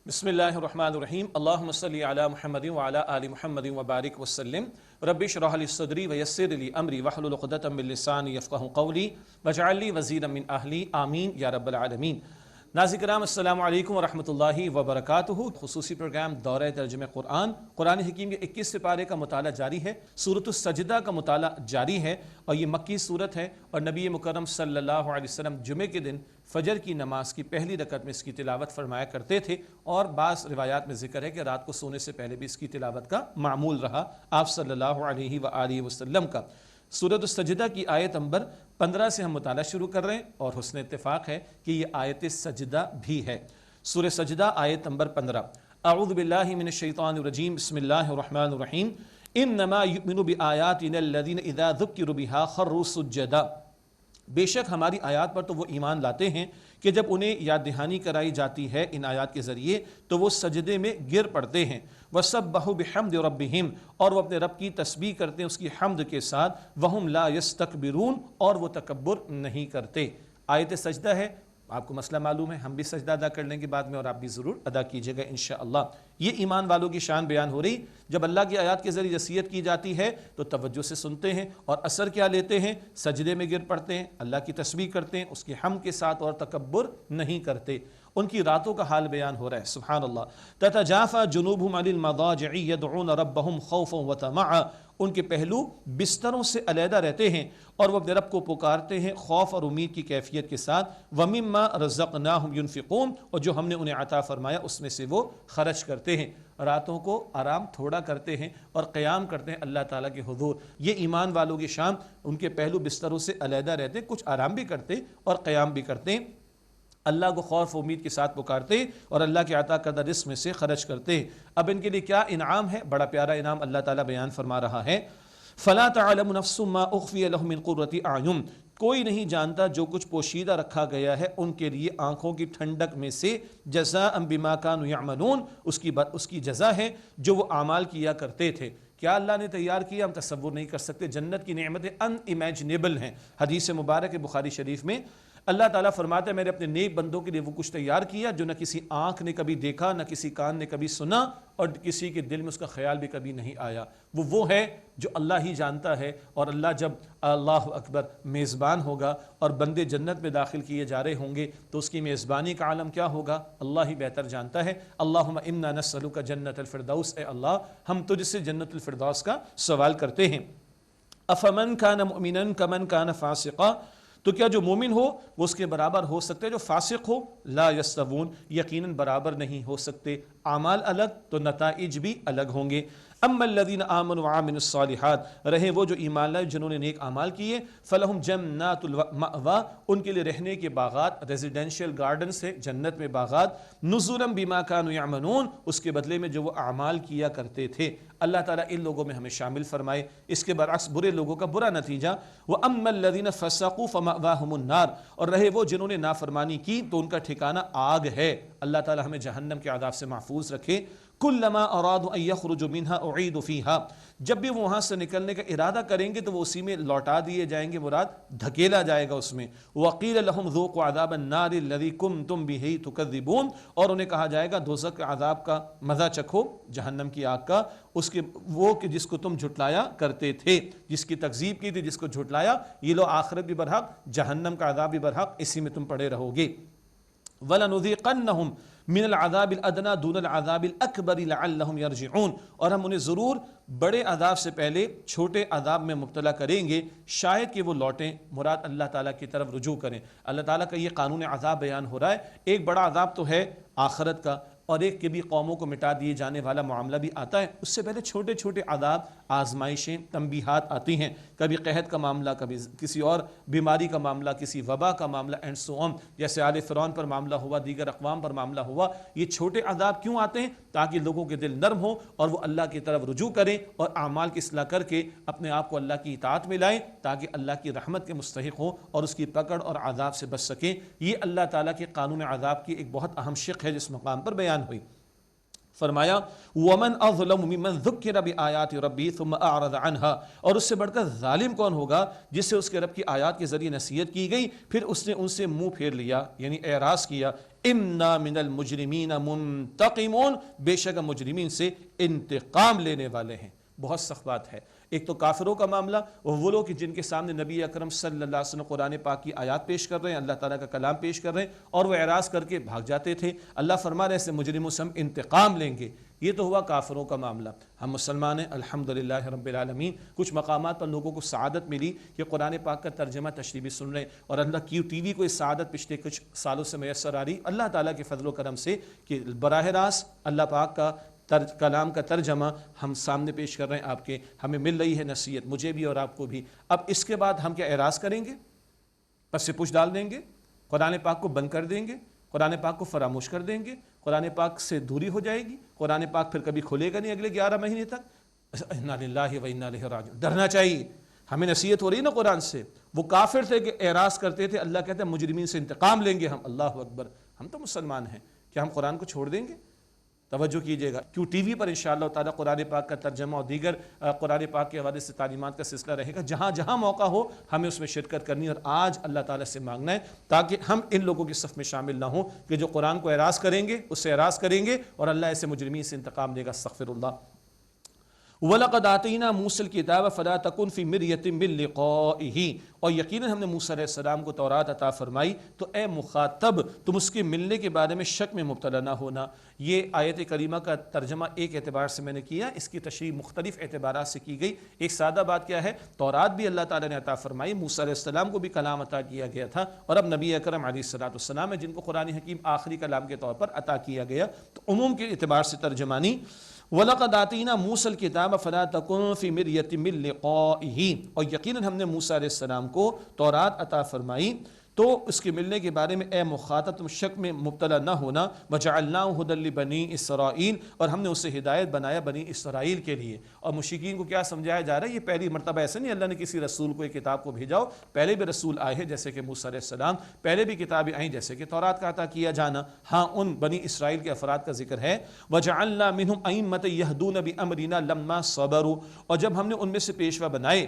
بسم اللہ الرحمن الرحیم اللہم صلی علی محمد وعلی آل محمد وبارک وسلم رب اشرح لی صدری ویسر لی امری واحلل عقدۃ من لسانی یفقہوا قولی واجعل لی وزیرا من اہلی آمین یا رب العالمین۔ ناظرین کرام السلام علیکم ورحمۃ اللہ وبرکاتہ۔ خصوصی پروگرام دورہ ترجمہ قرآن حکیم کے 21 سپارے کا مطالعہ جاری ہے، سورۃ السجدہ کا مطالعہ جاری ہے، اور یہ مکی سورت ہے، اور نبی مکرم صلی اللہ علیہ وسلم جمعے کے دن فجر کی نماز کی پہلی رکعت میں اس کی تلاوت فرمایا کرتے تھے، اور بعض روایات میں ذکر ہے کہ رات کو سونے سے پہلے بھی اس کی تلاوت کا معمول رہا آپ صلی اللہ علیہ وآلہ وسلم کا۔ سورۃ السجدہ کی آیت نمبر 15 سے ہم مطالعہ شروع کر رہے ہیں، اور حسن اتفاق ہے کہ یہ آیت سجدہ بھی ہے۔ سورہ سجدہ آیت نمبر 15۔ اعوذ باللہ من الشیطان الرجیم، بسم اللہ الرحمن الرحیم۔ انما یؤمن بآیاتنا الذین اذا ذکروا بها خروا سجدا۔ بے شک ہماری آیات پر تو وہ ایمان لاتے ہیں کہ جب انہیں یاد دہانی کرائی جاتی ہے ان آیات کے ذریعے تو وہ سجدے میں گر پڑتے ہیں۔ وَسَبَّحُوا بِحَمْدِ رَبِّهِمْ، اور وہ اپنے رب کی تسبیح کرتے ہیں اس کی حمد کے ساتھ۔ وَهُمْ لَا يَسْتَكْبِرُونَ، اور وہ تکبر نہیں کرتے۔ آیت سجدہ ہے، آپ کو مسئلہ معلوم ہے، ہم بھی سجدہ ادا کر لیں گے بعد میں، اور آپ بھی ضرور ادا کیجئے گا انشاءاللہ۔ یہ ایمان والوں کی شان بیان ہو رہی۔ جب اللہ کی آیات کے ذریعے نصیحت کی جاتی ہے تو توجہ سے سنتے ہیں، اور اثر کیا لیتے ہیں؟ سجدے میں گر پڑتے ہیں، اللہ کی تسبیح کرتے ہیں اس کی حمد کے ساتھ، اور تکبر نہیں کرتے۔ ان کی راتوں کا حال بیان ہو رہا ہے، سبحان اللہ۔ تتجافى جنوبهم عن المضاجع يدعون ربهم خوفا وطمعا، ان کے پہلو بستروں سے علیحدہ رہتے ہیں اور وہ اپنے رب کو پکارتے ہیں خوف اور امید کی کیفیت کے ساتھ۔ وَمِمَّا رَزَقْنَاهُمْ يُنْفِقُونَ، اور جو ہم نے انہیں عطا فرمایا اس میں سے وہ خرچ کرتے ہیں۔ راتوں کو آرام تھوڑا کرتے ہیں اور قیام کرتے ہیں اللہ تعالیٰ کے حضور۔ یہ ایمان والوں کی شان، ان کے پہلو بستروں سے علیحدہ رہتے ہیں، کچھ آرام بھی کرتے ہیں اور قیام بھی کرتے ہیں، اللہ کو خوف و امید کے ساتھ پکارتے ہیں اور اللہ کے عطا کردہ رزق میں سے خرچ کرتے ہیں۔ اب ان کے لیے کیا انعام ہے؟ بڑا پیارا انعام اللہ تعالیٰ بیان فرما رہا ہے۔ فَلَا تَعْلَمُ نَفْسٌ مَّا أُخْفِيَ لَهُم مِّن قُرَّةِ أَعْيُنٍ، کوئی نہیں جانتا جو کچھ پوشیدہ رکھا گیا ہے ان کے لیے آنکھوں کی ٹھنڈک میں سے، جزاء بما كانوا يعملون، اس کی جزا ہے جو وہ اعمال کیا کرتے تھے۔ کیا اللہ نے تیار کیا ہم تصور نہیں کر سکتے۔ جنت کی نعمتیں ان امیجنیبل ہیں۔ حدیث مبارک بخاری شریف میں اللہ تعالیٰ فرماتا ہے میں نے اپنے نیک بندوں کے لیے وہ کچھ تیار کیا جو نہ کسی آنکھ نے کبھی دیکھا، نہ کسی کان نے کبھی سنا، اور کسی کے دل میں اس کا خیال بھی کبھی نہیں آیا۔ وہ ہے جو اللہ ہی جانتا ہے، اور اللہ جب اللہ اکبر میزبان ہوگا اور بندے جنت میں داخل کیے جا رہے ہوں گے تو اس کی میزبانی کا عالم کیا ہوگا اللہ ہی بہتر جانتا ہے۔ اللہم انا نسألک جنت الفردوس، اے اللہ ہم تجھ سے جنت الفردوس کا سوال کرتے ہیں۔ افمن کان مؤمنا کمن کان فاسقا، تو کیا جو مومن ہو وہ اس کے برابر ہو سکتے ہیں جو فاسق ہو؟ لا یستوون، یقیناً برابر نہیں ہو سکتے۔ اعمال الگ تو نتائج بھی الگ ہوں گے۔ اما الذین آمنوا وعملوا الصالحات، رہے وہ جو ایمان لائے جنہوں نے نیک اعمال کیے، فلہم جنات المأویٰ، ان کے لیے رہنے کے باغات، ریزیڈینشیل گارڈنز ہیں جنت میں باغات، نزلا بما كانوا يعملون، اس کے بدلے میں جو وہ اعمال کیا کرتے تھے۔ اللہ تعالیٰ ان لوگوں میں ہمیں شامل فرمائے۔ اس کے برعکس برے لوگوں کا برا نتیجہ، وَأَمَّا الَّذِينَ فَسَقُوا فَمَأْوَاهُمُ النَّارُ، اور رہے وہ جنہوں نے نافرمانی کی تو ان کا ٹھکانہ آگ ہے۔ اللہ تعالیٰ ہمیں جہنم کے عذاب سے محفوظ رکھے۔ كُلَّمَا أَرَادُوا أَن يَخْرُجُوا مِنْهَا أُعِيدُوا فِيهَا، جب بھی وہ وہاں سے نکلنے کا ارادہ کریں گے تو وہ اسی میں لوٹا دیے جائیں گے، مراد دھکیلا جائے گا اس میں۔ وَقِيلَ لَهُمْ ذُوقُوا عَذَابَ النَّارِ الَّذِي كُنتُمْ بِهِ تُكَذِّبُونَ، اور انہیں کہا جائے گا دوزخ کے عذاب کا مزہ چکھو، جہنم کی آگ کا، اس کے وہ کہ جس کو تم جھٹلایا کرتے تھے، جس کی تکذیب کی تھی، جس کو جھٹلایا، یہ لو آخرت بھی برحق، جہنم کا عذاب بھی برحق، اسی میں تم پڑے رہو گے۔ وَلَنُذِيقَنَّهُمْ من العذاب الادنى دون العذاب الاکبر لعلهم يرجعون، اور ہم انہیں ضرور بڑے عذاب سے پہلے چھوٹے عذاب میں مبتلا کریں گے، شاید کہ وہ لوٹیں، مراد اللہ تعالیٰ کی طرف رجوع کریں۔ اللہ تعالیٰ کا یہ قانون عذاب بیان ہو رہا ہے۔ ایک بڑا عذاب تو ہے آخرت کا، اور ایک کہ بھی قوموں کو مٹا دیے جانے والا معاملہ بھی آتا ہے، اس سے پہلے چھوٹے چھوٹے عذاب، آزمائشیں، تنبیہات آتی ہیں، کبھی قحط کا معاملہ، کبھی کسی اور بیماری کا معاملہ، کسی وبا کا معاملہ، اینڈ سو آن، جیسے آل فرعون پر معاملہ ہوا، دیگر اقوام پر معاملہ ہوا۔ یہ چھوٹے عذاب کیوں آتے ہیں؟ تاکہ لوگوں کے دل نرم ہوں اور وہ اللہ کی طرف رجوع کریں اور اعمال کی اصلاح کر کے اپنے آپ کو اللہ کی اطاعت میں لائیں، تاکہ اللہ کی رحمت کے مستحق ہوں اور اس کی پکڑ اور عذاب سے بچ سکیں۔ یہ اللہ تعالیٰ کے قانون عذاب کی ایک بہت اہم شق ہے جس مقام پر بیان ہوئی۔ فرمایا وَمَنْ أَظْلَمُ مِمَّنْ ذُكِّرَ بِآيَاتِ رَبِّهِ ثُمَّ أَعْرَضَ عَنْهَا، اور اس سے بڑھ کر ظالم کون ہوگا جس سے اس کے رب کی آیات کے ذریعے نصیحت کی گئی پھر اس نے ان سے منہ پھیر لیا یعنی اعراض کیا۔ اِنَّا مِنَ الْمُجْرِمِينَ مُنْتَقِمُونَ، بے شک مجرمین سے انتقام لینے والے ہیں۔ بہت سخت بات ہے۔ ایک تو کافروں کا معاملہ، وہ لوگ جن کے سامنے نبی اکرم صلی اللہ علیہ وسلم قرآن پاک کی آیات پیش کر رہے ہیں، اللہ تعالیٰ کا کلام پیش کر رہے ہیں اور وہ اعراض کر کے بھاگ جاتے تھے۔ اللہ فرما رہے ایسے مجرموں سے ہم انتقام لیں گے۔ یہ تو ہوا کافروں کا معاملہ۔ ہم مسلمان ہیں الحمدللہ رب العالمین، کچھ مقامات پر لوگوں کو سعادت ملی کہ قرآن پاک کا ترجمہ تشریحی سن رہے ہیں، اور اللہ کی ٹی وی کو اس سعادت پچھلے کچھ سالوں سے میسر آ رہی اللہ تعالیٰ کے فضل و کرم سے کہ براہ راست اللہ پاک کا کلام کا ترجمہ ہم سامنے پیش کر رہے ہیں آپ کے، ہمیں مل رہی ہے نصیحت مجھے بھی اور آپ کو بھی۔ اب اس کے بعد ہم کیا اعراض کریں گے؟ پس سے پوچھ ڈال دیں گے، قرآن پاک کو بند کر دیں گے، قرآن پاک کو فراموش کر دیں گے، قرآن پاک سے دوری ہو جائے گی، قرآن پاک پھر کبھی کھلے گا نہیں اگلے 11 مہینے تک۔ انا للہ و انا الیہ راجعون۔ ڈرنا چاہیے، ہمیں نصیحت ہو رہی نا قرآن سے۔ وہ کافر تھے کہ اعراض کرتے تھے، اللہ کہتے ہیں مجرمین سے انتقام لیں گے ہم۔ اللہ اکبر، ہم تو مسلمان ہیں، کیا ہم قرآن کو چھوڑ دیں گے؟ توجہ کیجئے گا، کیوں ٹی وی پر انشاءاللہ تعالیٰ قرآن پاک کا ترجمہ اور دیگر قرآن پاک کے حوالے سے تعلیمات کا سلسلہ رہے گا۔ جہاں جہاں موقع ہو ہمیں اس میں شرکت کرنی ہے، اور آج اللہ تعالیٰ سے مانگنا ہے تاکہ ہم ان لوگوں کی صف میں شامل نہ ہوں کہ جو قرآن کو اعراض کریں گے، اس سے اعراض کریں گے اور اللہ ایسے مجرمین سے انتقام لے گا۔ استغفر اللہ۔ وَلَقَدْ آتَيْنَا مُوسَى الْكِتَابَ فَلَا تَكُنْ فِي مِرْيَةٍ مِّن لِّقَائِهِ، اور یقیناً ہم نے موسیٰ علیہ السلام کو تورات عطا فرمائی تو اے مخاطب تم اس کے ملنے کے بارے میں شک میں مبتلا نہ ہونا۔ یہ آیت کریمہ کا ترجمہ ایک اعتبار سے میں نے کیا، اس کی تشریح مختلف اعتبارات سے کی گئی۔ ایک سادہ بات کیا ہے، تورات بھی اللہ تعالیٰ نے عطا فرمائی، موسیٰ علیہ السلام کو بھی کلام عطا کیا گیا تھا، اور اب نبی اکرم علیہ السلام ہے جن کو قرآن حکیم آخری کلام کے طور پر عطا کیا گیا۔ تو عموم کے اعتبار سے ترجمانی وَلَقَدْ آتَيْنَا مُوسَى الْكِتَابَ فَلَا تَكُنْ فِي مِرْيَةٍ مِّن لِّقَائِهِ، اور یقیناً ہم نے موسیٰ علیہ السلام کو تورات عطا فرمائی تو اس کے ملنے کے بارے میں اے مخاطب تم شک میں مبتلا نہ ہونا۔ وَجَعَلْنَاهُ هُدًى لِّبَنِي إِسْرَائِيلَ، اور ہم نے اسے ہدایت بنایا بنی اسرائیل کے لیے۔ اور مشرکین کو کیا سمجھایا جا رہا ہے، یہ پہلی مرتبہ ایسا نہیں اللہ نے کسی رسول کو ایک کتاب کو بھیجا ہو، پہلے بھی رسول آئے ہیں جیسے کہ موسیٰ علیہ السلام، پہلے بھی کتابیں آئیں جیسے کہ تورات کا عطا کیا جانا۔ ہاں ان بنی اسرائیل کے افراد کا ذکر ہے، وَجَعَلْنَا مِنْهُمْ أَئِمَّةً يَهْدُونَ بِأَمْرِنَا لَمَّا صَبَرُوا، اور جب ہم نے ان میں سے پیشوا بنائے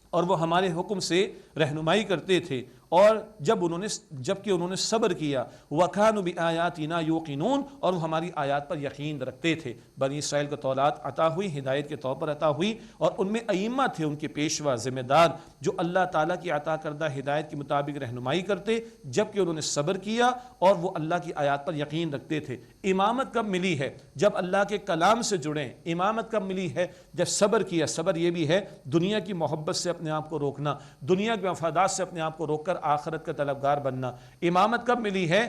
اور وہ ہمارے حکم سے رہنمائی کرتے تھے، اور جبکہ انہوں نے صبر کیا، وَكَانُوا بِآيَاتِنَا يُوقِنُونَ، اور وہ ہماری آیات پر یقین رکھتے تھے۔ بنی اسرائیل کو تورات عطا ہوئی، ہدایت کے طور پر عطا ہوئی، اور ان میں ائمہ تھے، ان کے پیشوا ذمہ دار جو اللہ تعالیٰ کی عطا کردہ ہدایت کے مطابق رہنمائی کرتے، جبکہ انہوں نے صبر کیا اور وہ اللہ کی آیات پر یقین رکھتے تھے۔ امامت کب ملی ہے؟ جب اللہ کے کلام سے جڑیں۔ امامت کب ملی ہے؟ جب صبر کیا۔ صبر یہ بھی ہے دنیا کی محبت سے اپنے آپ کو روکنا، دنیا کے مفادات سے اپنے آپ کو روک کر آخرت کا طلبگار بننا۔ امامت کب ملی ہے؟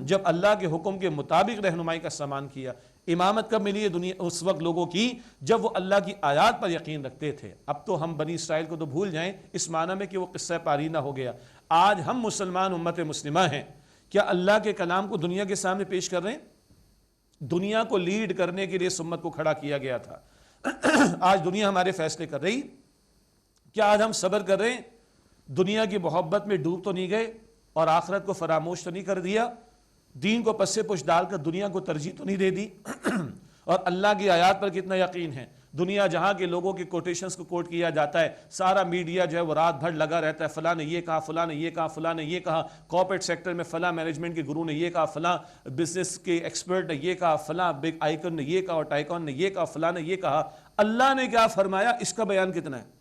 جب اللہ کے حکم کے مطابق رہنمائی کا سامان کیا۔ امامت کب ملی ہے دنیا اس وقت لوگوں کی جب وہ اللہ کی آیات پر یقین رکھتے تھے۔ اب تو ہم بنی اسرائیل کو تو بھول جائیں اس معنی میں کہ وہ قصہ پارینہ ہو گیا۔ آج ہم مسلمان امت مسلمہ ہیں، کیا اللہ کے کلام کو دنیا کے سامنے پیش کر رہے ہیں؟ دنیا کو لیڈ کرنے کے لیے اس امت کو کھڑا کیا گیا تھا۔ آج دنیا ہمارے فیصلے کر رہی، کیا آج ہم صبر کر رہے ہیں؟ دنیا کی محبت میں ڈوب تو نہیں گئے اور آخرت کو فراموش تو نہیں کر دیا؟ دین کو پس پش ڈال کر دنیا کو ترجیح تو نہیں دے دی؟ اور اللہ کی آیات پر کتنا یقین ہے؟ دنیا جہاں کے لوگوں کے کوٹیشنز کو کوٹ کیا جاتا ہے، سارا میڈیا جو ہے وہ رات بھر لگا رہتا ہے، فلاں نے یہ کہا، فلاں نے یہ کہا، فلاں نے یہ کہا، کارپوریٹ سیکٹر میں فلاں مینجمنٹ کے گرو نے یہ کہا، فلاں بزنس کے ایکسپرٹ نے یہ کہا، فلاں بگ آئیکن نے یہ کہا اور ٹائیکن نے یہ کہا، فلاں نے یہ کہا۔ اللہ نے کیا فرمایا اس کا بیان کتنا ہے؟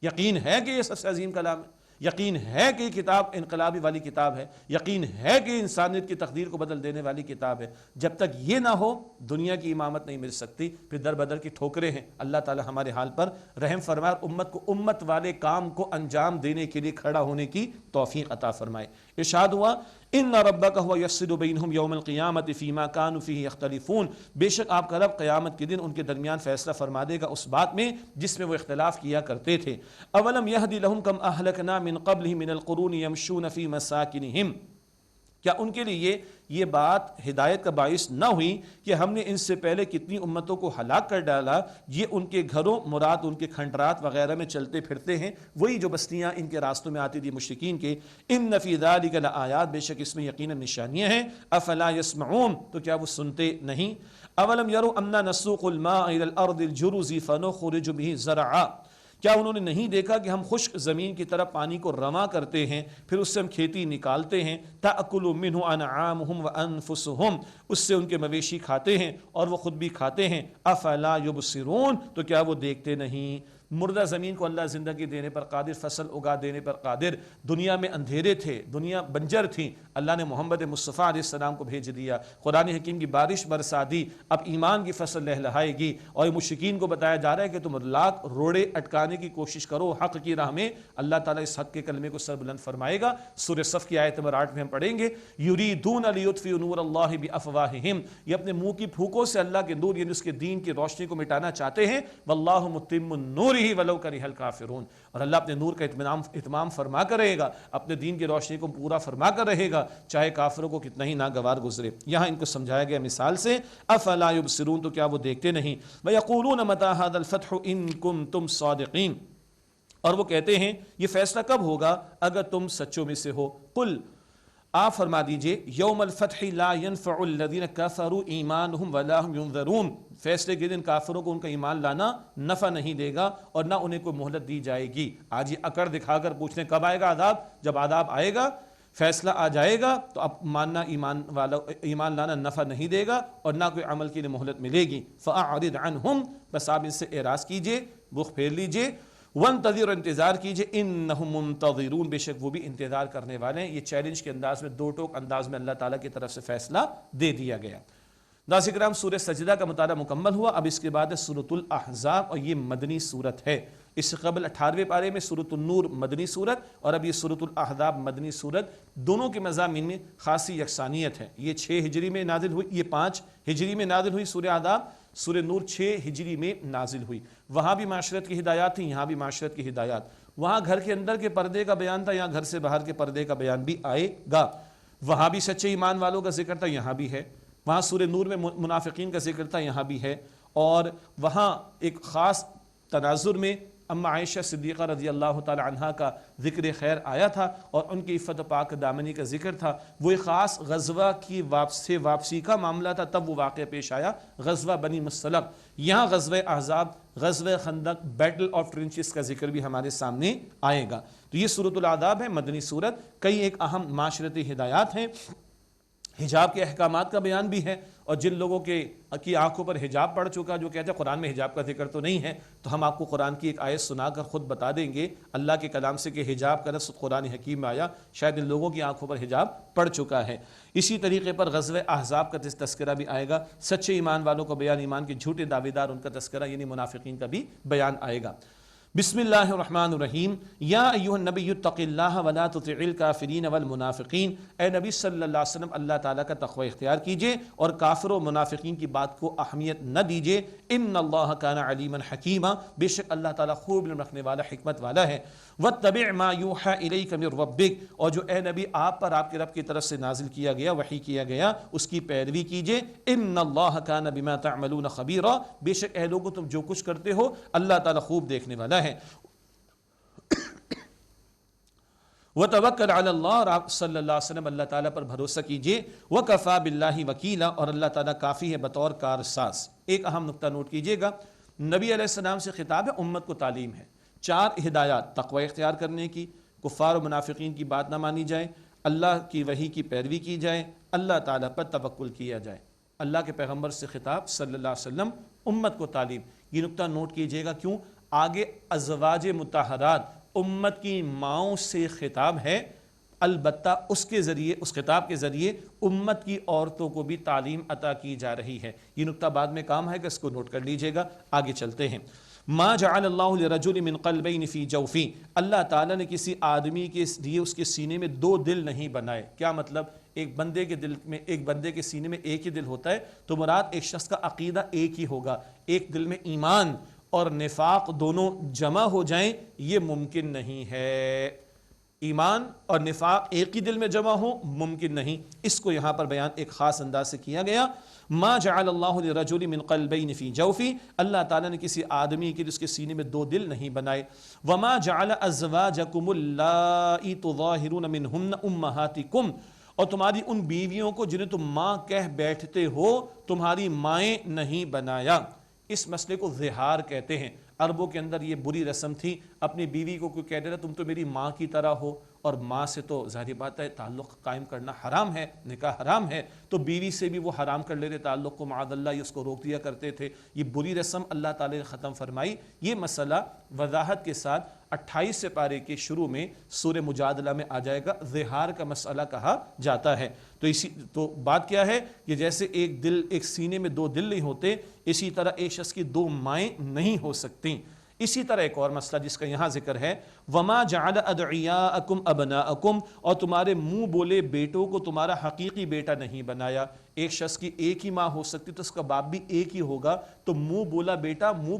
یقین ہے کہ یہ سب سے عظیم کلام ہے؟ یقین ہے کہ یہ کتاب انقلابی والی کتاب ہے؟ یقین ہے کہ انسانیت کی تقدیر کو بدل دینے والی کتاب ہے؟ جب تک یہ نہ ہو دنیا کی امامت نہیں مل سکتی، پھر در بدر کی ٹھوکریں ہیں۔ اللہ تعالی ہمارے حال پر رحم فرمائے اور امت کو امت والے کام کو انجام دینے کے لیے کھڑا ہونے کی توفیق عطا فرمائے۔ ارشاد ہوا ان ربک هو یفصل بینہم یوم القیامۃ فیما کانوا فیہ یختلفون، بے شک آپ کا رب قیامت کے دن ان کے درمیان فیصلہ فرما دے گا اس بات میں جس میں وہ اختلاف کیا کرتے تھے۔ اولم یہدی لہم کم اہلکنا من قبلہم من القرون یمشون فی مساکنہم، کیا ان کے لیے یہ بات ہدایت کا باعث نہ ہوئی کہ ہم نے ان سے پہلے کتنی امتوں کو ہلاک کر ڈالا؟ یہ ان کے گھروں مراد ان کے کھنڈرات وغیرہ میں چلتے پھرتے ہیں، وہی جو بستیاں ان کے راستوں میں آتی تھی مشرکین کے۔ ان فی ذلک لآیات، بے شک اس میں یقیناً نشانیاں ہیں۔ افلا یسمعون، تو کیا وہ سنتے نہیں؟ اولم یروا انا نسوق الماء الی الارض الجرز فنخرج به زرعا، کیا انہوں نے نہیں دیکھا کہ ہم خشک زمین کی طرف پانی کو رواں کرتے ہیں، پھر اس سے ہم کھیتی نکالتے ہیں۔ تأکل منہ انعامہم وانفسہم، اس سے ان کے مویشی کھاتے ہیں اور وہ خود بھی کھاتے ہیں۔ افلا یبصرون، تو کیا وہ دیکھتے نہیں؟ مردہ زمین کو اللہ زندگی دینے پر قادر، فصل اگا دینے پر قادر۔ دنیا میں اندھیرے تھے، دنیا بنجر تھی، اللہ نے محمد مصطفیٰ علیہ السلام کو بھیج دیا، قرآن حکیم کی بارش برسا دی، اب ایمان کی فصل لہلہائے گی۔ اور مشرکین کو بتایا جا رہا ہے کہ تم لاکھ روڑے اٹکانے کی کوشش کرو حق کی راہ میں، اللہ تعالیٰ اس حق کے کلمے کو سر بلند فرمائے گا۔ سورہ صف کی آیت نمبر 8 میں ہم پڑھیں گے، یریدون لیطفئوا نور اللہ بافواہہم، یہ اپنے منہ کی پھوکوں سے اللہ کے نور یعنی اس کے دین کی روشنی کو مٹانا چاہتے ہیں۔ واللہ متم النور ولو کرہ الکافرون، اور اللہ اپنے نور کا اتمام فرما کر رہے گا، اپنے دین کی روشنی کو پورا فرما کر رہے گا، چاہے کافروں کو کتنا ہی ناگوار گزرے۔ یہاں ان کو سمجھایا گیا مثال سے، افلا یبصرون، تو کیا وہ دیکھتے نہیں؟ ویقولون متی ھذا الفتح ان کنتم صادقین، اور وہ کہتے ہیں یہ فیصلہ کب ہوگا اگر تم سچوں میں سے ہو۔ قل، آپ فرما دیجئے، یوم الفتح لا ينفع الذین کفروا ایمانہم ولا ھم ینظرون، فیصلے کے دن کافروں کو ان کا ایمان لانا نفع نہیں دے گا اور نہ انہیں کوئی مہلت دی جائے گی۔ آج یہ اکڑ دکھا کر پوچھتے ہیں کب آئے گا عذاب؟ جب عذاب آئے گا، فیصلہ آ جائے گا تو اب ماننا ایمان لانا نفع نہیں دے گا اور نہ کوئی عمل کے لیے مہلت ملے گی۔ فأعرض عنہم، بس آپ ان سے اعراض کیجئے، رخ پھیر لیجئے۔ وانتظر، انتظار کیجئے، انہم منتظرون، بے شک وہ بھی انتظار کرنے والے ہیں۔ یہ چیلنج کے انداز میں، دو ٹوک انداز میں اللہ تعالیٰ کی طرف سے فیصلہ دے دیا گیا۔ ناظرین کرام، سورہ سجدہ کا مطالعہ مکمل ہوا، اب اس کے بعد ہے سورۃ الاحزاب، اور یہ مدنی سورت ہے۔ اس سے قبل 18ویں پارے میں سورۃ النور مدنی سورت، اور اب یہ سورۃ الاحزاب مدنی سورت، دونوں کے مضامین میں خاصی یکسانیت ہے۔ یہ 6 ہجری میں نازل ہوئی، یہ 5 ہجری میں نازل ہوئی سورہ احزاب، سورہ نور 6 ہجری میں نازل ہوئی۔ وہاں بھی معاشرت کی ہدایات تھیں، یہاں بھی معاشرت کی ہدایات۔ وہاں گھر کے اندر کے پردے کا بیان تھا، یہاں گھر سے باہر کے پردے کا بیان بھی آئے گا۔ وہاں بھی سچے ایمان والوں کا ذکر تھا، یہاں بھی ہے۔ وہاں سورہ نور میں منافقین کا ذکر تھا، یہاں بھی ہے۔ اور وہاں ایک خاص تناظر میں اما عائشہ صدیقہ رضی اللہ تعالی عنہا کا ذکر خیر آیا تھا اور ان کی عفت و پاک دامنی کا ذکر تھا۔ وہ ایک خاص غزوہ کی واپسی کا معاملہ تھا، تب وہ واقعہ پیش آیا، غزوہ بنی مصطلق۔ یہاں غزوہ احزاب، غزوہ خندق، بیٹل آف ٹرنچز کا ذکر بھی ہمارے سامنے آئے گا۔ تو یہ سورۃ الاحزاب ہے، مدنی سورت۔ کئی ایک اہم معاشرتی ہدایات ہیں، حجاب کے احکامات کا بیان بھی ہے، اور جن لوگوں کی آنکھوں پر حجاب پڑ چکا، جو کہتے ہیں قرآن میں حجاب کا ذکر تو نہیں ہے، تو ہم آپ کو قرآن کی ایک آیت سنا کر خود بتا دیں گے اللہ کے کلام سے کہ حجاب کا لفظ قرآن حکیم میں آیا، شاید ان لوگوں کی آنکھوں پر حجاب پڑ چکا ہے۔ اسی طریقے پر غزوہ احزاب کا تذکرہ بھی آئے گا، سچے ایمان والوں کو بیان، ایمان کے جھوٹے دعوے دار ان کا تذکرہ یعنی منافقین کا بھی بیان آئے گا۔ بسم اللہ الرحمن الرحیم، یا ایھا النبی اتق اللہ ولا تطع الکافرین والمنافقین، اے نبی صلی اللہ علیہ وسلم اللہ تعالیٰ کا تقوی اختیار کیجئے اور کافر و منافقین کی بات کو اہمیت نہ دیجئے۔ ان اللہ کان علیما حکیما، بے شک اللہ تعالیٰ خوب علم رکھنے والا، حکمت والا ہے۔ واتبع ما یوحی الیک من ربک، اور جو اے نبی آپ پر آپ کے رب کی طرف سے نازل کیا گیا، وحی کیا گیا، اس کی پیروی کیجئے۔ ان اللہ کان بما تعملون خبیرا، بے شک اے لوگو تم جو کچھ کرتے ہو اللہ تعالیٰ خوب دیکھنے والا ہے۔ وتوکل علی اللہ، اور آپ صلی اللہ علیہ وسلم اللہ تعالیٰ پر بھروسہ کیجئے۔ وکفی باللہ وکیلا، اور اللہ تعالیٰ کافی ہے بطور کارساز۔ ایک اہم نقطہ نوٹ کیجئے گا، نبی علیہ السلام سے خطاب ہے، امت کو تعلیم ہے۔ 4 ہدایات، تقوی اختیار کرنے کی، کفار و منافقین کی بات نہ مانی جائے، اللہ کی وحی کی پیروی کی جائے، اللہ تعالیٰ پر توکل کیا جائے۔ اللہ کے پیغمبر سے خطاب صلی اللہ علیہ وسلم، امت کو تعلیم۔ یہ نقطہ نوٹ کیجئے گا، کیوں؟ آگے ازواج مطہرات، امت کی ماؤں سے خطاب ہے، البتہ اس خطاب کے ذریعے امت کی عورتوں کو بھی تعلیم عطا کی جا رہی ہے۔ یہ نقطہ بعد میں کام ہے کہ اس کو نوٹ کر لیجئے گا، آگے چلتے ہیں۔ ما جعل اللہ لرجل من قلبین فی جوفی، اللہ تعالیٰ نے کسی آدمی کے لیے اس کے سینے میں 2 دل نہیں بنائے۔ کیا مطلب؟ ایک بندے کے دل میں، ایک بندے کے سینے میں ایک ہی دل ہوتا ہے، تو مراد ایک شخص کا عقیدہ ایک ہی ہوگا، ایک دل میں ایمان اور نفاق دونوں جمع ہو جائیں، یہ ممکن نہیں ہے۔ ایمان اور نفاق ایک ہی دل میں جمع ہو ممکن نہیں. اس کو یہاں پر بیان ایک خاص انداز سے کیا گیا. ما جعل اللہ لرجل من قلبین فی جوفی، اللہ تعالیٰ نے کسی آدمی کے جس کے سینے میں دو دل نہیں بنائے. وما جعل ازواجکم اللائی تظاہرون منہن امہاتکم، اور تمہاری ان بیویوں کو جنہیں تم ماں کہہ بیٹھتے ہو تمہاری مائیں نہیں بنایا. اس مسئلے کو ظہار کہتے ہیں. عربوں کے اندر یہ بری رسم تھی، اپنی بیوی کو کوئی کہہ دیتا تم تو میری ماں کی طرح ہو، اور ماں سے تو ظاہری بات ہے تعلق قائم کرنا حرام ہے، نکاح حرام ہے، تو بیوی سے بھی وہ حرام کر لیتے تعلق کو، معاذ اللہ یہ اس کو روک دیا کرتے تھے. یہ بری رسم اللہ تعالی نے ختم فرمائی. یہ مسئلہ وضاحت کے ساتھ 28 سے پارے کے شروع میں سورہ مجادلہ میں آ جائے گا. ظہار کا مسئلہ کہا جاتا ہے. تو بات کیا ہے کہ جیسے ایک سینے میں دو دل نہیں ہوتے، اسی طرح ایک شخص کی دو مائیں نہیں ہو سکتی. اسی طرح ایک اور مسئلہ جس کا یہاں ذکر ہے، وما جعل ادعیاءکم ابناءکم، اور تمہارے منہ بولے بیٹوں کو تمہارا حقیقی بیٹا نہیں بنایا. ایک شخص کی ایک ہی ماں ہو سکتی تو اس کا باپ بھی ایک ہی ہوگا، تو منہ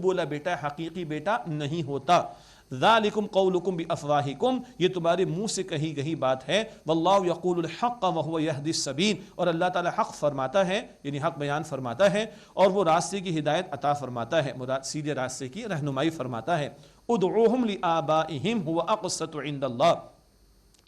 بولا بیٹا حقیقی بیٹا نہیں ہوتا. ذالکم قولکم بافواہکم، یہ تمہارے منہ سے کہی گئی بات ہے. واللہ یقول الحق وہو یہدی السبیل، اور اللہ تعالی حق فرماتا ہے یعنی حق بیان فرماتا ہے اور وہ راستے کی ہدایت عطا فرماتا ہے، مراد سیدھے راستے کی رہنمائی فرماتا ہے. ادعوہم لآبائہم هو اقسط عند اللہ،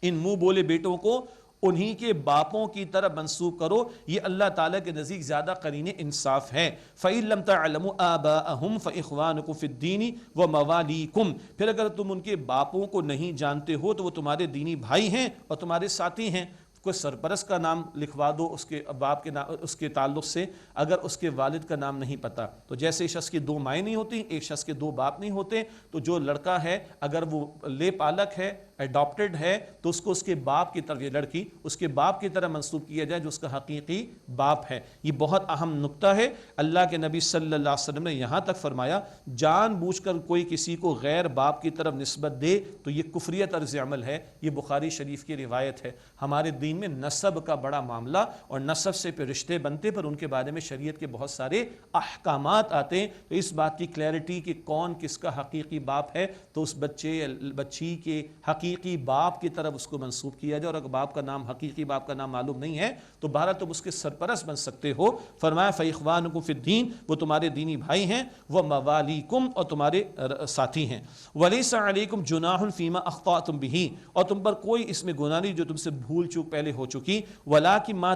ان منہ بولے بیٹوں کو انہی کے باپوں کی طرح منسوب کرو، یہ اللہ تعالیٰ کے نزدیک زیادہ قرین انصاف ہے. فَإِن لَمْ تَعْلَمُوا آبَاءَهُمْ فَإِخْوَانُكُمْ فِي الدِّينِ وَمَوَالِيكُمْ، پھر اگر تم ان کے باپوں کو نہیں جانتے ہو تو وہ تمہارے دینی بھائی ہیں اور تمہارے ساتھی ہیں. کوئی سرپرست کا نام لکھوا دو اس کے باپ کے اس کے تعلق سے، اگر اس کے والد کا نام نہیں پتا، تو جیسے شخص کی دو مائیں نہیں ہوتی ایک شخص کے دو باپ نہیں ہوتے، تو جو لڑکا ہے اگر وہ لے پالک ہے، ایڈاپٹڈ ہے، تو اس کو اس کے باپ کی طرف، یہ لڑکی اس کے باپ کی طرح منسوب کیا جائے جو اس کا حقیقی باپ ہے. یہ بہت اہم نقطہ ہے. اللہ کے نبی صلی اللہ علیہ وسلم نے یہاں تک فرمایا جان بوجھ کر کوئی کسی کو غیر باپ کی طرف نسبت دے تو یہ کفریہ طرز عمل ہے. یہ بخاری شریف کی روایت ہے. ہمارے دین میں نسب کا بڑا معاملہ اور نسب سے پہ رشتے بنتے پر ان کے بارے میں شریعت کے بہت سارے احکامات آتے ہیں. تو اس بات کی کلیئرٹی کہ کون کس کا حقیقی باپ ہے تو اس بچی کے حقیقی باپ کی طرف اس کو منسوب کیا جائے، اور اگر باپ کا نام حقیقی باپ کا نام معلوم نہیں ہے تو بہرحال تم اس کے سرپرست بن سکتے ہو. فرمایا فَإِخْوَانُكُمْ فِي الدِّينِ، وہ تمہارے دینی بھائی ہیں، وَمَوَالِيكُمْ، اور تمہارے ساتھی ہیں. وَلَيْسَ عَلَيْكُمْ جُنَاحٌ فِيمَا أَخْطَأْتُمْ بِهِ، اور تم پر کوئی اس میں گناہ نہیں جو تم سے بھول چوک پہلے ہو چکی. وَلَكِن مَا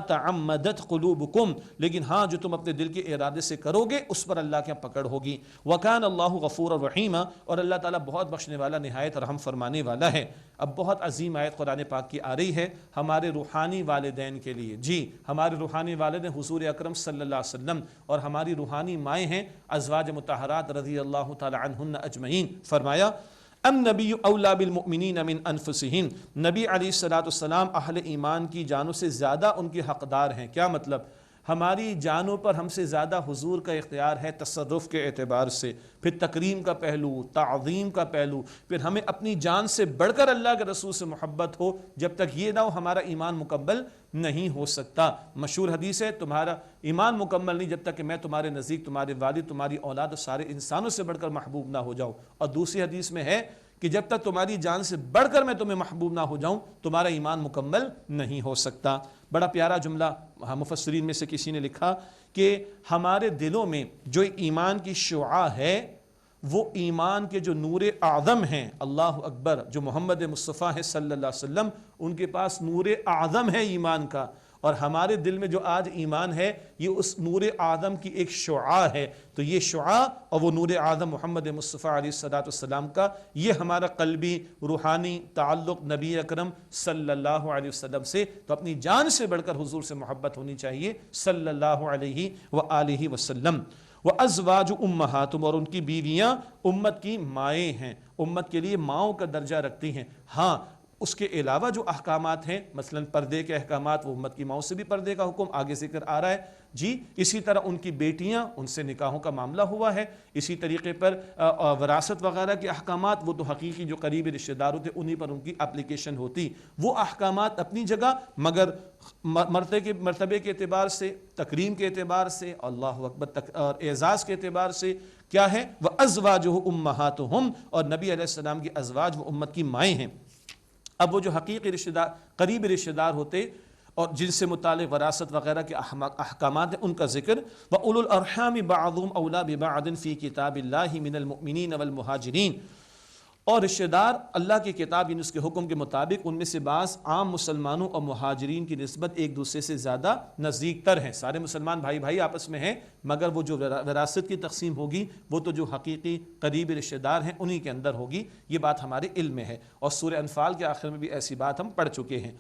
تَعَمَّدَتْ قُلُوبُكُمْ، لیکن ہاں جو تم اپنے دل کے ارادے سے کرو گے اس پر اللہ کی پکڑ ہوگی. وَكَانَ اللَّهُ غَفُورًا رَحِيمًا، اور اللہ تعالیٰ بہت بخشنے والا نہایت رحم فرمانے والا ہے. اب بہت عظیم آیت قرآن پاک کی آ رہی ہے ہمارے روحانی والدین کے لیے. جی ہمارے روحانی والدین حضور اکرم صلی اللہ علیہ وسلم، اور ہماری روحانی مائیں ہیں ازواج مطہرات رضی اللہ تعالی عنہن اجمعین. فرمایا النبی اولا بالمؤمنین من انفسہم، نبی علیہ السلام اہل ایمان کی جانوں سے زیادہ ان کے حقدار ہیں. کیا مطلب؟ ہماری جانوں پر ہم سے زیادہ حضور کا اختیار ہے تصرف کے اعتبار سے، پھر تکریم کا پہلو، تعظیم کا پہلو، پھر ہمیں اپنی جان سے بڑھ کر اللہ کے رسول سے محبت ہو. جب تک یہ نہ ہو ہمارا ایمان مکمل نہیں ہو سکتا. مشہور حدیث ہے تمہارا ایمان مکمل نہیں جب تک کہ میں تمہارے نزدیک تمہارے والد، تمہاری اولاد اور سارے انسانوں سے بڑھ کر محبوب نہ ہو جاؤں. اور دوسری حدیث میں ہے کہ جب تک تمہاری جان سے بڑھ کر میں تمہیں محبوب نہ ہو جاؤں تمہارا ایمان مکمل نہیں ہو سکتا. بڑا پیارا جملہ مفسرین میں سے کسی نے لکھا کہ ہمارے دلوں میں جو ایمان کی شعاع ہے وہ ایمان کے جو نور اعظم ہیں، اللہ اکبر، جو محمد مصطفیٰ ہے صلی اللہ علیہ وسلم، ان کے پاس نور اعظم ہے ایمان کا، اور ہمارے دل میں جو آج ایمان ہے یہ اس نور اعظم کی ایک شعاع ہے. تو یہ شعاع اور وہ نور اعظم محمد مصطفیٰ علیہ السلام کا یہ ہمارا قلبی روحانی تعلق نبی اکرم صلی اللہ علیہ وسلم سے. تو اپنی جان سے بڑھ کر حضور سے محبت ہونی چاہیے صلی اللہ علیہ وآلہ وسلم. وَأَزْوَاجُ أُمَّهَاتُمْ، اور ان کی بیویاں امت کی مائیں ہیں، امت کے لیے ماؤں کا درجہ رکھتی ہیں. ہاں اس کے علاوہ جو احکامات ہیں، مثلا پردے کے احکامات، وہ امت کی ماؤں سے بھی پردے کا حکم آگے ذکر آ رہا ہے جی. اسی طرح ان کی بیٹیاں، ان سے نکاحوں کا معاملہ ہوا ہے. اسی طریقے پر وراثت وغیرہ کے احکامات، وہ تو حقیقی جو قریبی رشتہ دار ہوتے انہی پر ان کی اپلیکیشن ہوتی. وہ احکامات اپنی جگہ، مگر مرتبے کے اعتبار سے، تکریم کے اعتبار سے، اللہ اکبر، اور اعزاز کے اعتبار سے کیا ہے؟ وَأَزْوَاجُهُ أُمَّهَاتُهُمْ، اور نبی علیہ السلام کی ازواج وہ امت کی مائیں ہیں. اب وہ جو حقیقی رشتہ دار، قریبی رشتہ دار ہوتے اور جن سے متعلق وراثت وغیرہ کے احکامات ہیں، ان کا ذکر. وَأُولُو الْأَرْحَامِ بَعْضُهُمْ أَوْلَىٰ بِبَعْضٍ فِي كِتَابِ اللَّهِ مِنَ الْمُؤْمِنِينَ وَالْمُهَاجِرِينَ، اور رشتہ دار اللہ کی کتاب یعنی اس کے حکم کے مطابق ان میں سے بعض عام مسلمانوں اور مہاجرین کی نسبت ایک دوسرے سے زیادہ نزدیک تر ہیں. سارے مسلمان بھائی بھائی آپس میں ہیں، مگر وہ جو وراثت کی تقسیم ہوگی وہ تو جو حقیقی قریبی رشتہ دار ہیں انہی کے اندر ہوگی. یہ بات ہمارے علم میں ہے، اور سورہ انفال کے آخر میں بھی ایسی بات ہم پڑھ چکے ہیں.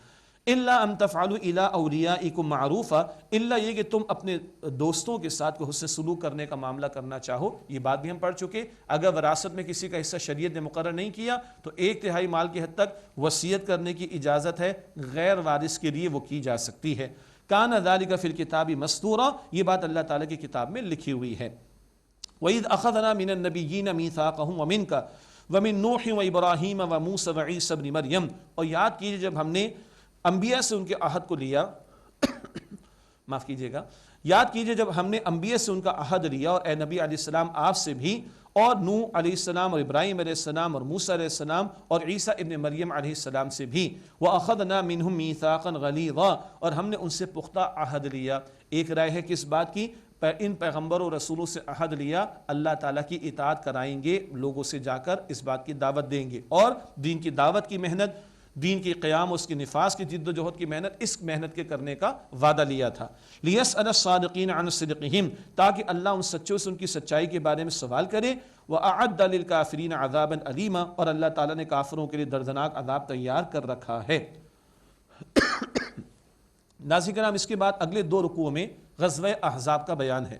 اِلَّا أَن تَفْعَلُوا إِلَىٰ أَوْلِيَائِكُمْ مَعْرُوفًا، الا یہ کہ تم اپنے دوستوں کے ساتھ کو حسن سلوک کرنے کا معاملہ کرنا چاہو. یہ بات بھی ہم پڑھ چکے. اگر وراثت میں کسی کا حصہ شریعت نے مقرر نہیں کیا تو 1/3 مال کی حد تک وصیت کرنے کی اجازت ہے، غیر وارث کے لیے وہ کی جا سکتی ہے. کان ذلک فی الکتاب مستورا، یہ بات اللہ تعالیٰ کی کتاب میں لکھی ہوئی ہے. وَإِذْ أَخَذْنَا مِنَ النَّبِيِّينَ مِيثَاقَهُمْ وَمِنْكَ وَمِن نُوحٍ وَإِبْرَاهِيمَ وَمُوسَىٰ وَعِيسَىٰ ابْنِ مَرْيَمَ، اور یاد کیجئے جب ہم نے انبیاء سے ان کے عہد کو لیا معاف کیجئے گا، یاد کیجئے جب ہم نے انبیاء سے ان کا عہد لیا، اور اے نبی علیہ السلام آپ سے بھی، اور نوح علیہ السلام اور ابراہیم علیہ السلام اور موسیٰ علیہ السلام اور عیسیٰ ابن مریم علیہ السلام سے بھی. وَأَخَذْنَا مِنْهُمْ مِيثَاقًا غَلِيظًا، اور ہم نے ان سے پختہ عہد لیا. ایک رائے ہے کس بات کی؟ ان پیغمبروں اور رسولوں سے عہد لیا اللہ تعالیٰ کی اطاعت کرائیں گے، لوگوں سے جا کر اس بات کی دعوت دیں گے، اور دین کی دعوت کی محنت، دین کی قیام اور اس کی نفاذ کی جد و جہد کی محنت، اس محنت کے کرنے کا وعدہ لیا تھا. لِيَسْأَلَ الصَّادِقِينَ عَنْ صِدْقِهِمْ، تاکہ اللہ ان سچوں سے ان کی سچائی کے بارے میں سوال کرے. وَأَعَدَّ لِلْكَافِرِينَ عَذَابًا أَلِيمًا، اور اللہ تعالیٰ نے کافروں کے لیے دردناک عذاب تیار کر رکھا ہے. ناظرین کرام، اس کے بعد اگلے 2 رکوعوں میں غزوہ احزاب کا بیان ہے.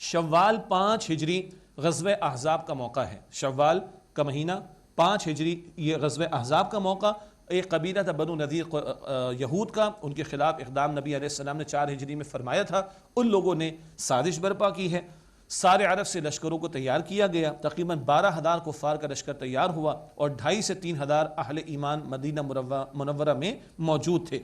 شوال 5 ہجری غزوہ احزاب کا موقع ہے. شوال کا مہینہ 5 ہجری یہ غزوہ احزاب کا موقع. ایک قبیلہ تھا بنو نذیر یہود کا، ان کے خلاف اقدام نبی علیہ السلام نے 4 ہجری میں فرمایا تھا. ان لوگوں نے سازش برپا کی ہے. سارے عرب سے لشکروں کو تیار کیا گیا. تقریباً 12,000 کفار کا لشکر تیار ہوا، اور 2,500 سے 3,000 اہل ایمان مدینہ منورہ میں موجود تھے.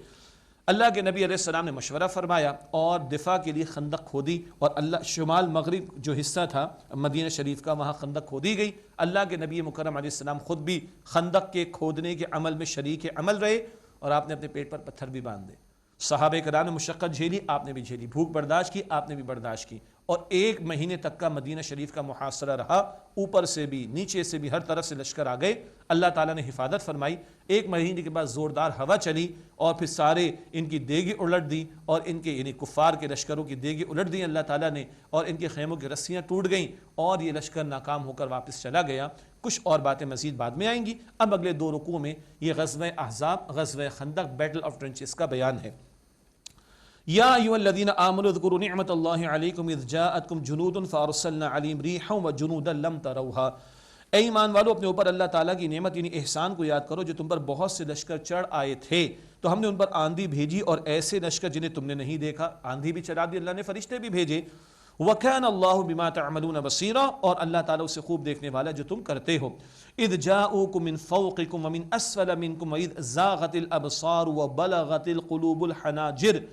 اللہ کے نبی علیہ السلام نے مشورہ فرمایا اور دفاع کے لیے خندق کھودی، اور اللہ شمال مغرب جو حصہ تھا مدینہ شریف کا وہاں خندق کھودی گئی. اللہ کے نبی مکرم علیہ السلام خود بھی خندق کے کھودنے کے عمل میں شریک عمل رہے، اور آپ نے اپنے پیٹ پر پتھر بھی باندھ دے. صحابہ کرام نے مشقت جھیلی، آپ نے بھی جھیلی. بھوک برداشت کی، آپ نے بھی برداشت کی. اور 1 مہینے تک کا مدینہ شریف کا محاصرہ رہا. اوپر سے بھی نیچے سے بھی ہر طرف سے لشکر آ گئے. اللہ تعالیٰ نے حفاظت فرمائی. 1 مہینے کے بعد زوردار ہوا چلی، اور پھر سارے ان کی دیگیں الٹ دی، اور ان کے یعنی کفار کے لشکروں کی دیگیں الٹ دی اللہ تعالیٰ نے، اور ان کے خیموں کی رسیاں ٹوٹ گئیں، اور یہ لشکر ناکام ہو کر واپس چلا گیا. کچھ اور باتیں مزید بعد میں آئیں گی. اب اگلے 2 رکوع میں یہ غزوہ احزاب، غزوہ خندق، بیٹل آف ٹرنچز کا بیان ہے. یا ایھا الذین آمنوا اذکروا نعمت اللہ علیکم اذ جاءتکم جنود فارسلنا علیہم ریحا وجنودا لم تروها. اے ایمان والو، اپنے اوپر اللہ تعالیٰ کی نعمت یعنی احسان کو یاد کرو جو تم پر بہت سے لشکر چڑھ آئے تھے، تو ہم نے ان پر آندھی بھیجی اور ایسے لشکر جنہیں تم نے نہیں دیکھا. آندھی بھی چلا دی اللہ نے، فرشتے بھی بھیجے. وَكَانَ اللَّهُ بِمَا تَعْمَلُونَ بَصِيرًا، اور اللہ تعالیٰ اسے خوب دیکھنے والا جو تم کرتے ہو. اِذْ جَاءُوكُم مِّن فَوْقِكُم وَمِنْ أَسْفَلَ مِنكُمْ وَإِذْ زَاغَتِ الْأَبْصَارُ وَبَلَغَتِ الْقُلُوبُ الْحَنَاجِرَ.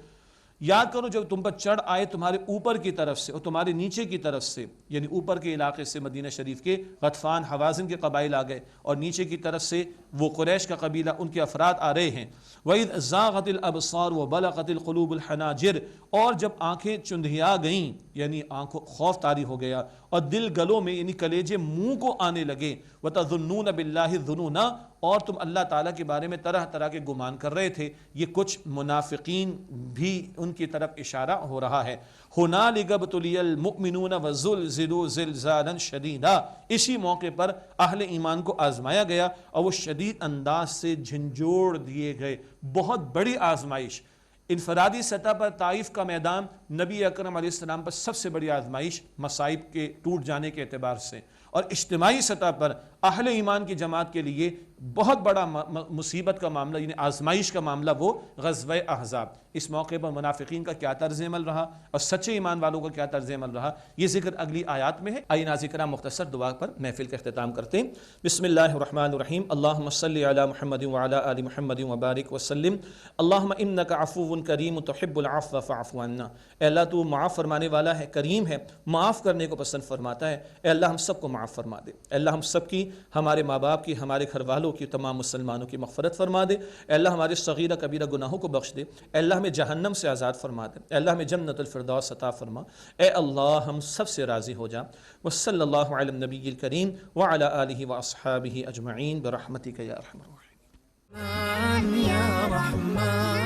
یاد کرو جب تم پر چڑھ آئے تمہارے اوپر کی طرف سے اور تمہارے نیچے کی طرف سے، یعنی اوپر کے علاقے سے مدینہ شریف کے غطفان حوازن کے قبائل آ گئے، اور نیچے کی طرف سے وہ قریش کا قبیلہ ان کے افراد آ رہے ہیں. وَإِذْ زَاغَتِ الْأَبْصَارُ وَبَلَغَتِ الْقُلُوبُ الْحَنَاجِرَ، اور جب آنکھیں چندھیا گئیں یعنی آنکھوں خوف طاری ہو گیا، اور دل گلوں میں یعنی کلیجے منہ کو آنے لگے. وَتَظُنُّونَ بِاللَّهِ الظُّنُونَ، اور تم اللہ تعالیٰ کے بارے میں طرح طرح کے گمان کر رہے تھے. یہ کچھ منافقین بھی ان کی طرف اشارہ ہو رہا ہے. هُنَالِكَ ابْتُلِيَ الْمُؤْمِنُونَ وَزُلْزِلُوا زِلْزَالًا شَدِيدًا، اسی موقع پر اہل ایمان کو آزمایا گیا اور وہ شدید انداز سے جھنجھوڑ دیے گئے. بہت بڑی آزمائش. انفرادی سطح پر طائف کا میدان نبی اکرم علیہ السلام پر سب سے بڑی آزمائش مصائب کے ٹوٹ جانے کے اعتبار سے، اور اجتماعی سطح پر اہل ایمان کی جماعت کے لیے بہت بڑا مصیبت کا معاملہ یعنی آزمائش کا معاملہ وہ غزوہ احزاب. اس موقع پر منافقین کا کیا طرز عمل رہا اور سچے ایمان والوں کا کیا طرز عمل رہا، یہ ذکر اگلی آیات میں ہے. آئیے ناظرین کرام مختصر دعا پر محفل کا اختتام کرتے ہیں. بسم اللہ الرحمن الرحیم. اللہم صلی علی محمد وعلی آل محمد وبارک وسلم. اللہم انک عفو کریم تحب العفو فاعف عنا. اے اللہ تو معاف فرمانے والا ہے، کریم ہے، معاف کرنے کو پسند فرماتا ہے. اے اللہ ہم سب کو معاف فرما دے. اے اللہ ہم سب کی، ہمارے ماں باپ کی، ہمارے گھر والوں کی، تمام مسلمانوں کی مغفرت فرما دے. اے اللہ ہمارے صغیرہ کبیرہ گناہوں کو بخش دے. اے اللہ ہمیں جہنم سے آزاد فرما دے. اے اللہ ہمیں جنت الفردوس عطا فرما. اے اللہ ہم سب سے راضی ہو جا. وصلی اللہ علی النبی الکریم وعلی آلہ واصحابہ اجمعین برحمتک یا ارحم الراحمین. یا رحمان